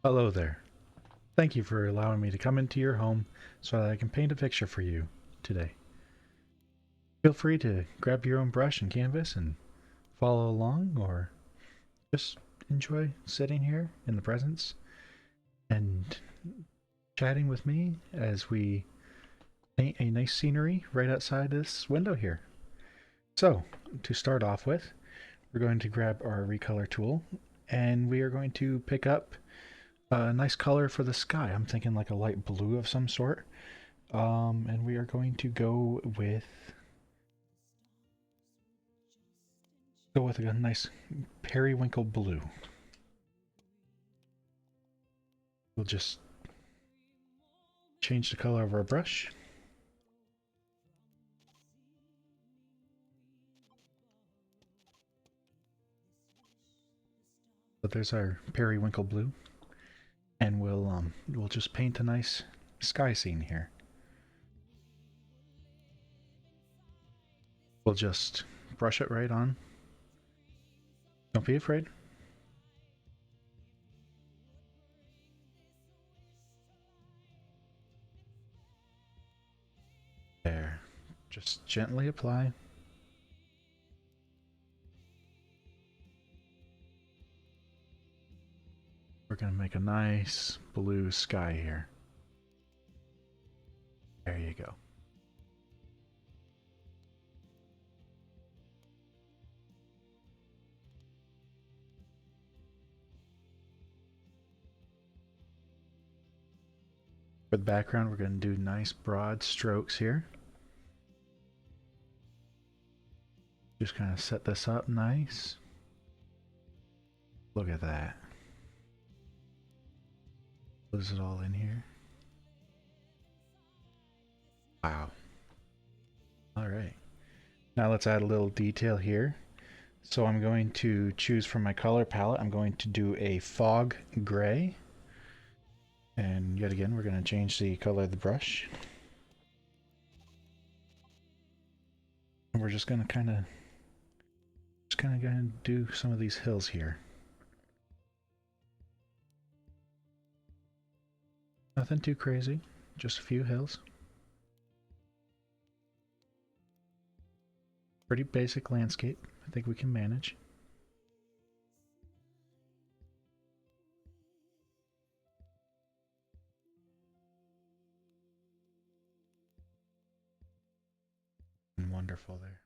Hello there. Thank you for allowing me to come into your home so that I can paint a picture for you today. Feel free to grab your own brush and canvas and follow along, or just enjoy sitting here in the presence and chatting with me as we paint a nice scenery right outside this window here. So, to start off with, we're going to grab our recolor tool and we are going to pick up a nice color for the sky. I'm thinking like a light blue of some sort. And we are going to go with a nice periwinkle blue. We'll just change the color of our brush. But there's our periwinkle blue, and we'll just paint a nice sky scene here. We'll just brush it right on. Don't be afraid. There. Just gently apply. We're going to make a nice blue sky here. There you go. For the background, we're going to do nice broad strokes here. Just kind of set this up nice. Look at that. Close it all in here. Wow. All right. Now let's add a little detail here. So I'm going to choose from my color palette. I'm going to do a fog gray. And yet again, we're going to change the color of the brush. And we're just going to kind of do some of these hills here. Nothing too crazy, just a few hills. Pretty basic landscape. I think we can manage. Wonderful there.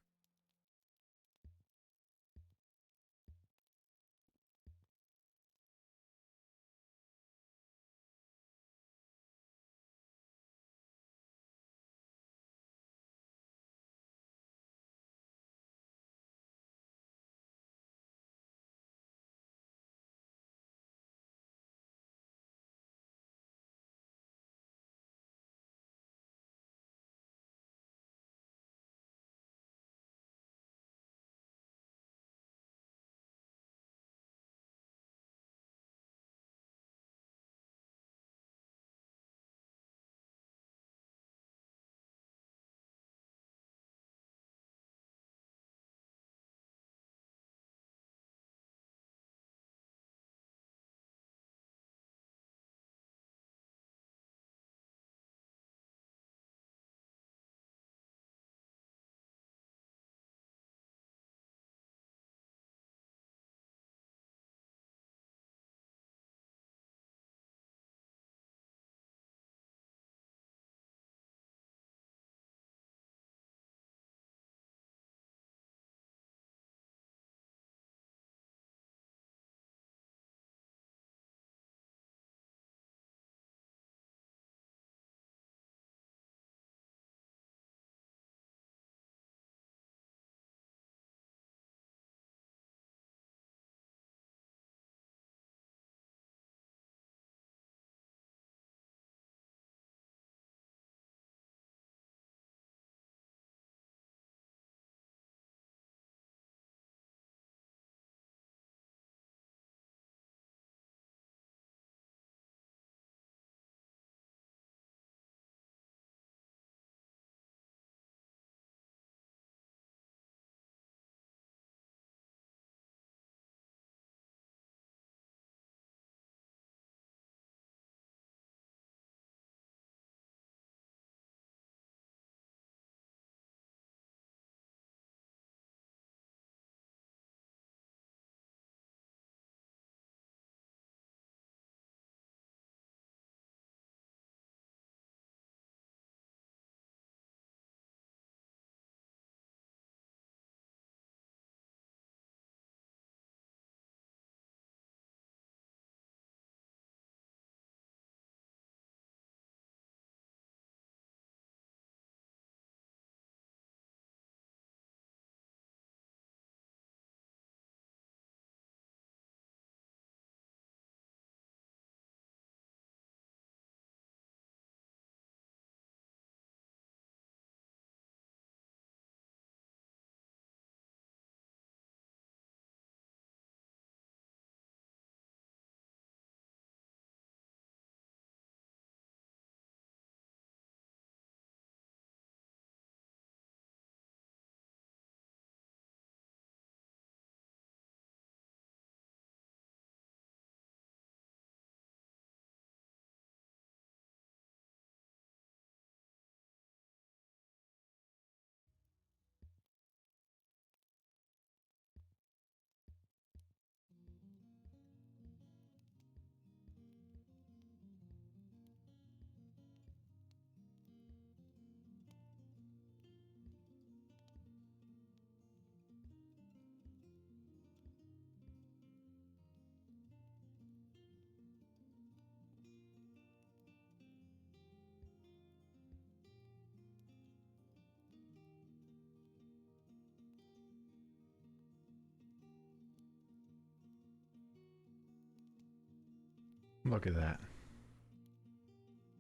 Look at that.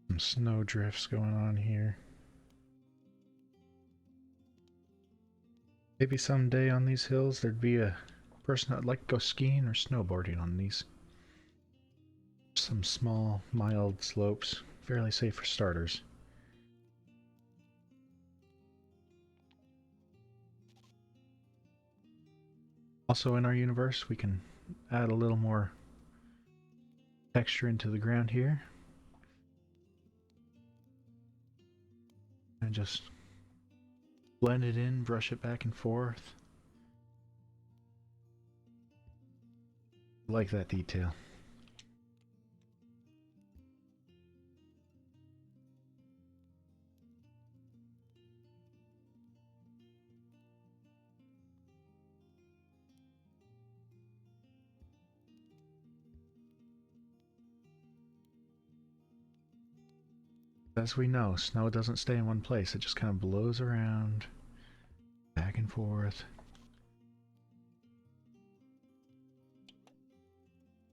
Some snow drifts going on here. Maybe someday on these hills there'd be a person that'd like to go skiing or snowboarding on these. Some small, mild slopes, fairly safe for starters. Also in our universe, we can add a little more texture into the ground here. And just blend it in, brush it back and forth. I like that detail. As we know, snow doesn't stay in one place. It just kind of blows around, back and forth.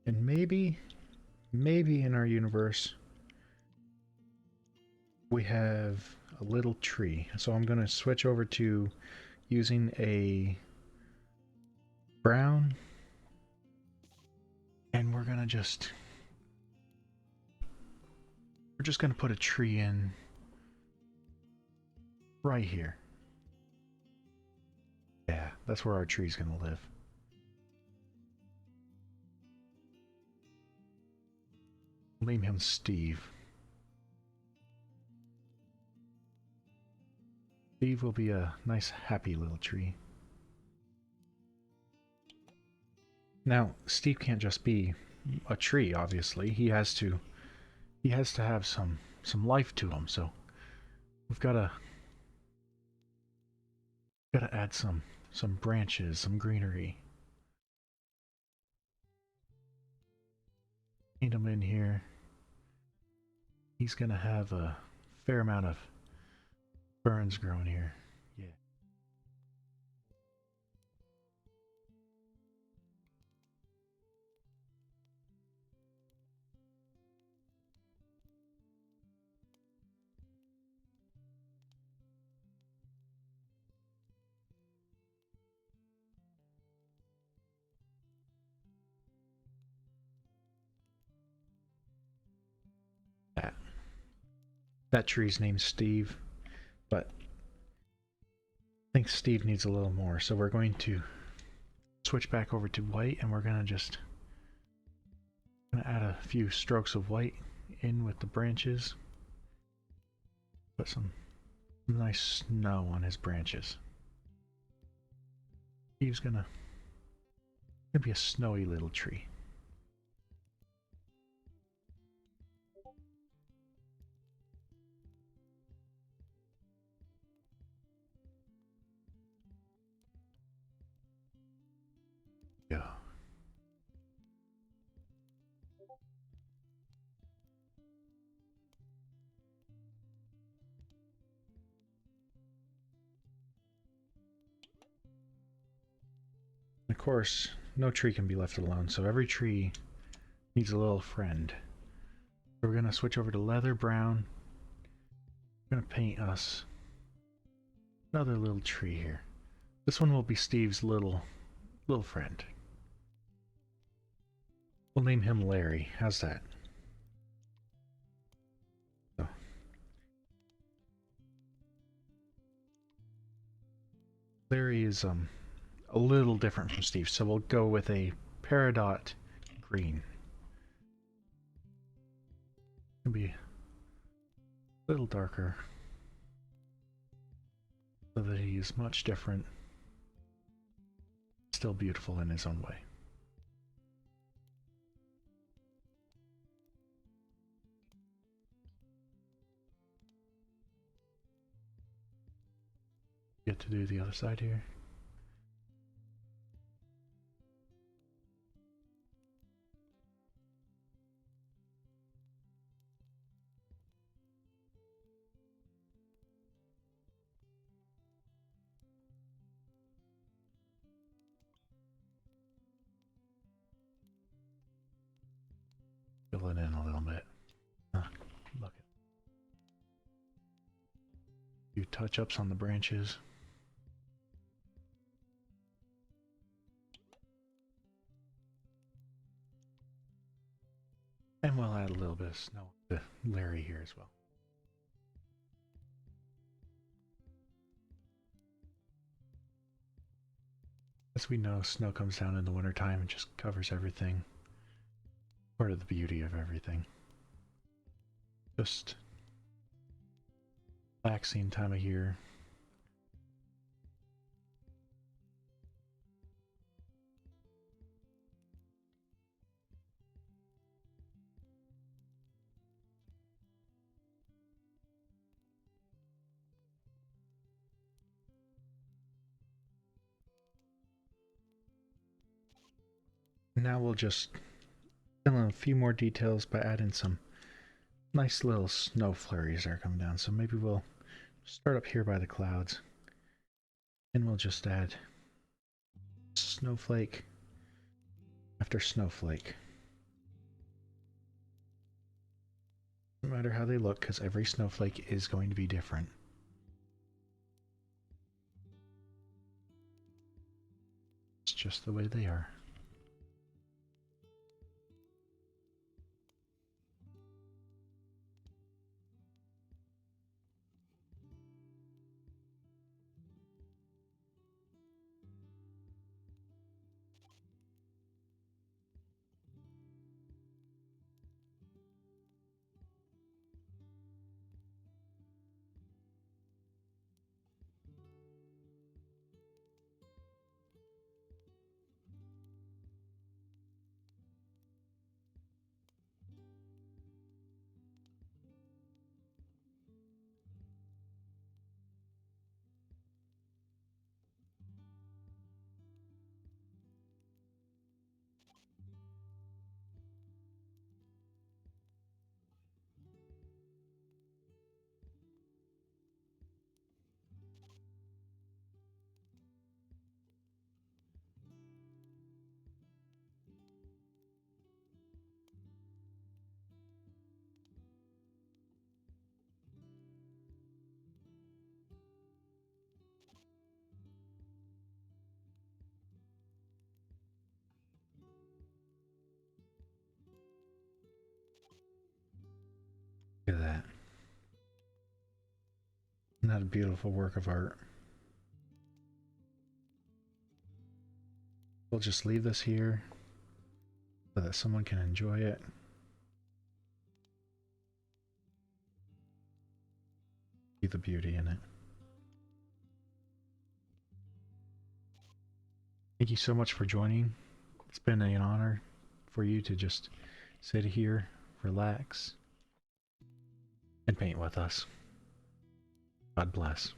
And maybe in our universe, we have a little tree. So I'm going to switch over to using a brown, and we're just going to put a tree in right here. Yeah, that's where our tree's going to live. Name him Steve. Steve will be a nice, happy little tree. Now, Steve can't just be a tree, obviously. He has to have some life to him, so we've gotta add some branches, some greenery. Paint him in here. He's gonna have a fair amount of ferns growing here. Yeah. That tree's named Steve, but I think Steve needs a little more, so we're going to switch back over to white, and we're gonna add a few strokes of white in with the branches. Put some nice snow on his branches. Steve's gonna be a snowy little tree. Yeah. Of course, no tree can be left alone, so every tree needs a little friend. So we're gonna switch over to leather brown. We're gonna paint us another little tree here. This one will be Steve's little friend. We'll name him Larry. How's that? So. Larry is a little different from Steve, so we'll go with a peridot green. It'll be a little darker, so that he is much different, still beautiful in his own way. Get to do the other side here. Fill it in touch-ups on the branches. And we'll add a little bit of snow to Larry here as well. As we know, snow comes down in the wintertime and just covers everything. Part of the beauty of everything. Just relaxing time of year. Now we'll just fill in a few more details by adding some nice little snow flurries that are coming down. So maybe we'll start up here by the clouds and we'll just add snowflake after snowflake. No matter how they look, because every snowflake is going to be different. It's just the way they are. Look at that. Isn't that a beautiful work of art? We'll just leave this here so that someone can enjoy it. See the beauty in it. Thank you so much for joining. It's been an honor for you to just sit here, relax, and paint with us. God bless.